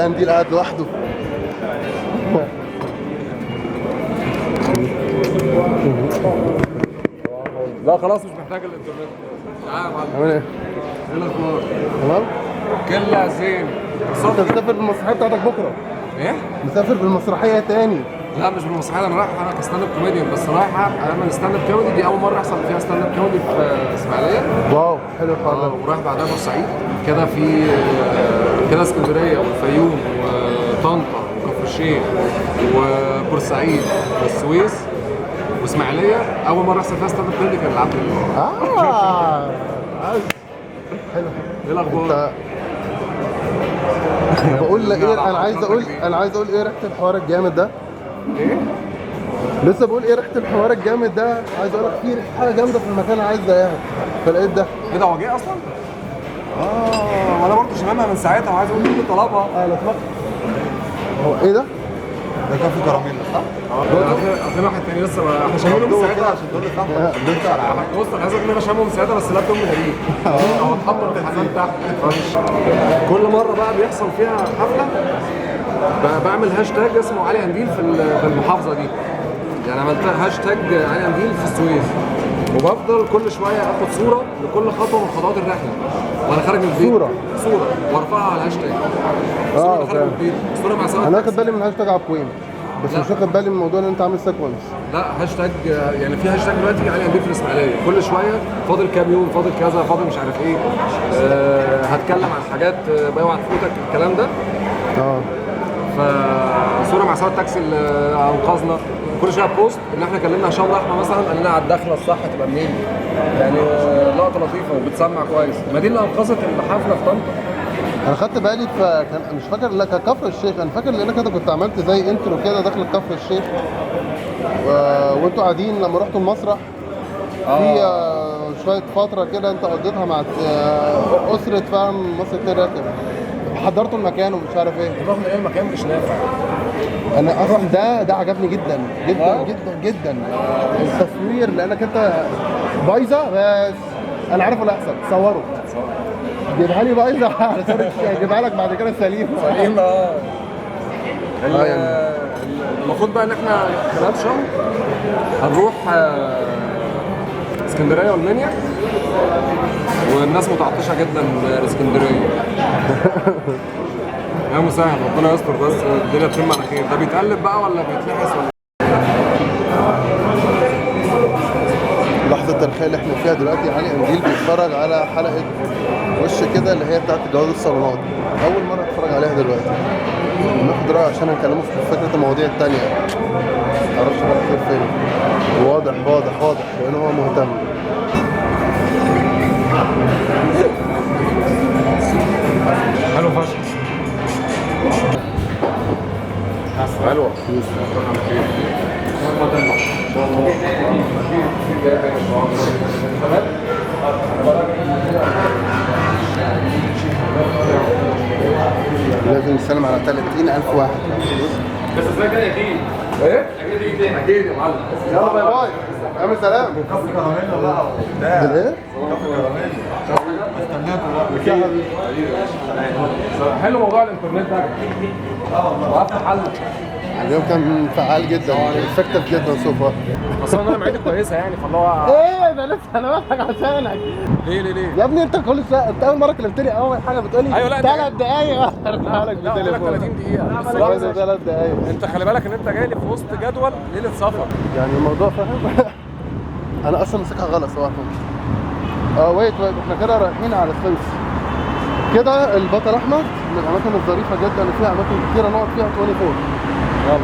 قنديل قاعد لوحده. لا خلاص مش محتاج الانترنت. تعالى يا معلم. عامل ايه؟ ايه الاخبار؟ تمام؟ كله زين. انت مسافر بالمسرحيه بتاعتك بكره؟ ايه؟ مسافر بالمسرحيه تاني؟ لا مش بالمسرحيه، انا رايح انا كستاند اب كوميديان، بس رايح اعمل ستاند اب كوميدي. دي اول مره يحصل فيها ستاند اب كوميدي في اسماعيليه. واو حلو الحوار ده. ورايح بعدها بورسعيد كده، في كده اسكندريه والفيوم وطنطا وكفر الشيخ وبورسعيد والسويس واسماعيليه. اول مره يحصل فيها ستاند اب كوميدي كان العبد لله. حلو. ايه الاخبار؟ بقول لك ايه، انا عايز اقول ايه ريحه الحوار الجامد ده. ايه؟ لسه بقول ايه ريحه الحوار الجامد ده. عايز اقول لك في حاجه جامده في المكان عايز زيها، فلقيت ده. ايه ده، هو جه اصلا؟ وانا برضه شمامها من ساعتها وعايز اقول له طلبها. لا اسمع، هو ايه ده؟ ده كان في كراميلا صح؟ في واحد تاني لسه احنا شايفينه من ساعتها عشان تقول لي صح. بص انا عايز اقول ان انا شامه من ساعتها، بس لابتوب غريب. هو اتحمر في الحمام تحت. كل مره بقى بيحصل فيها حفله بعمل هاشتاج اسمه علي قنديل في المحافظه دي. يعني عملت هاشتاج علي قنديل في السويس، وبفضل كل شويه اخد صوره لكل خطوه من خطوات الرحله وانا خارج من البيت. صوره وارفعها على الهاشتاج. صوره وانا خارج من البيت، صوره مع سواق. انا واخد بالي من هاشتاج عبقوين، بس مش واخد بالي من الموضوع ان انت عامل سيكونس. لا هاشتاج، يعني في هاشتاج دلوقتي علي قنديل في الاسماعيليه، كل شويه فاضل كام يوم، فاضل كذا، فاضل مش عارف ايه. هتكلم عن حاجات اوعى تفوتك الكلام ده. فصوره مع سواق التاكسي اللي انقذنا. كل شويه بوست ان احنا كلمنا هشام رحمه مثلا، قال لنا على الدخله الصح تبقى منين. يعني لقطه لطيفه وبتسمع كويس. ما دي اللي انقذت الحفله في طنطا. انا خدت بالي فكان مش فاكر، لا كفر الشيخ. انا فاكر ان انا كنت عملت زي انترو كده داخل كفر الشيخ وانتوا قاعدين لما رحتوا المسرح. في شويه فتره كده انت قضيتها مع اسره فاهم مصر الراكب، حضرتوا المكان ومش عارف ايه. رغم ان المكان مش نافع. انا اصلا ده عجبني جدا جدا جدا جدا. التصوير لانك انت بايظه، بس انا عارف اللي هيحصل. تصوروا جيبها لي بايظه جيبها لك بعد كده سليم. سليم المفروض بقى ان احنا خلال شهر هنروح اسكندريه والمنيا، والناس متعطشه جدا لاسكندريه. يا مسهل، ربنا يستر بس الدنيا تتم على خير. ده بيتقلب بقى ولا بيتلحس ولا؟ اللحظه التاريخيه اللي احنا فيها دلوقتي، علي قنديل بيتفرج على حلقه وش كده اللي هي بتاعت جواز الصالونات. اول مره اتفرج عليها دلوقتي. ناخد رايه عشان هنكلمه في فكره المواضيع التانيه. معرفش بقى كتير فين. واضح لان هو مهتم. حلو فشخ. حلوه. لازم نسلم على 30,000 واحد. بس ازاي كده اكيد؟ ايه؟ اكيد يا معلم. يلا باي باي. اعمل سلام. كفر كراميلا بقى. ايه؟ كفر كراميلا. استناكم بقى. حلو موضوع الانترنت ده. وقفت حل. اليوم كان فعال جدا، افكتيف جدا سوبر. بس انا معدتي كويسه يعني، فاللي هو ايه ده لسه انا بضحك عشانك. ليه؟ يا ابني انت كل شويه، انت اول مره كلمتني اول حاجه بتقولي أيوة، لا 3 دقايق ارجع لك لا قلت لك 30 دقيقه. بس بس 3 دقايق. انت خلي بالك ان انت جاي لي في وسط جدول ليله سفر. يعني الموضوع فاهم. انا اصلا ماسكها غلط صراحه. ويت احنا كده رايحين على السويس كده. البطل احمد من الاماكن الظريفه جدا اللي فيها اماكن كتيره نقعد فيها 24. يلا.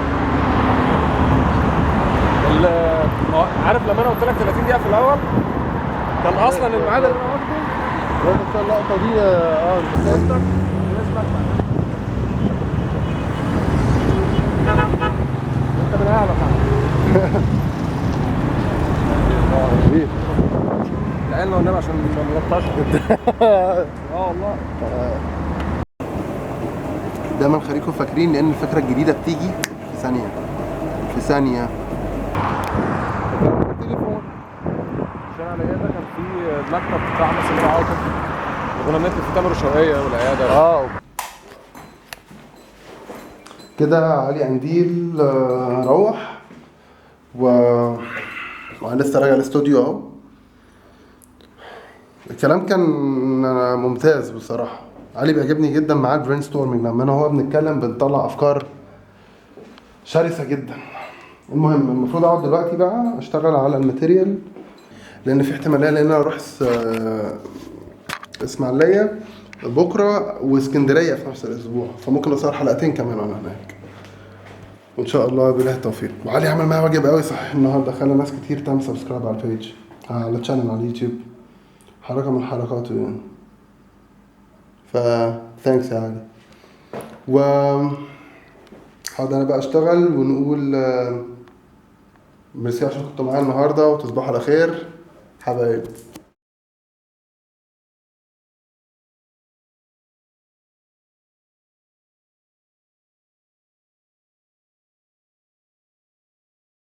عارف لما انا قلت لك 30 دقيقه في الاول، كان اصلا الميعاد اللي انا قلته اللقطه دي انت من اهلك. حبيبي تعالنا والنبي عشان ما نلطش. والله دايما خليكم فاكرين لان الفكره الجديده بتيجي في ثانيه. تليفون عشان على ده كان في المكتب بتاع سمير عاطف، كنا بنكتب في تامر الشرقيه والعياده. كده علي قنديل روح وانا لسه راجع الاستوديو اهو. الكلام كان ممتاز بصراحة. علي بيعجبني جدا معاه البرين ستورمينج، لما انا هو بنتكلم بنطلع افكار شرسة جدا. المهم المفروض اقعد دلوقتي بقى اشتغل على الماتيريال، لان في احتمالية لان انا اروح اسماعيلية بكرة واسكندرية في نفس الاسبوع، فممكن اصور حلقتين كمان وانا هناك وان شاء الله بالله التوفيق. وعلي عمل معايا واجب قوي صح النهارده، خلى ناس كتير تعمل سبسكرايب على البيج على الشانل على اليوتيوب، حركة من حركاته يعني. ف ثانكس يا علي. و هقعد انا بقى اشتغل ونقول ميرسي عشان كنتوا معايا النهارده، وتصبحوا على خير حبايب.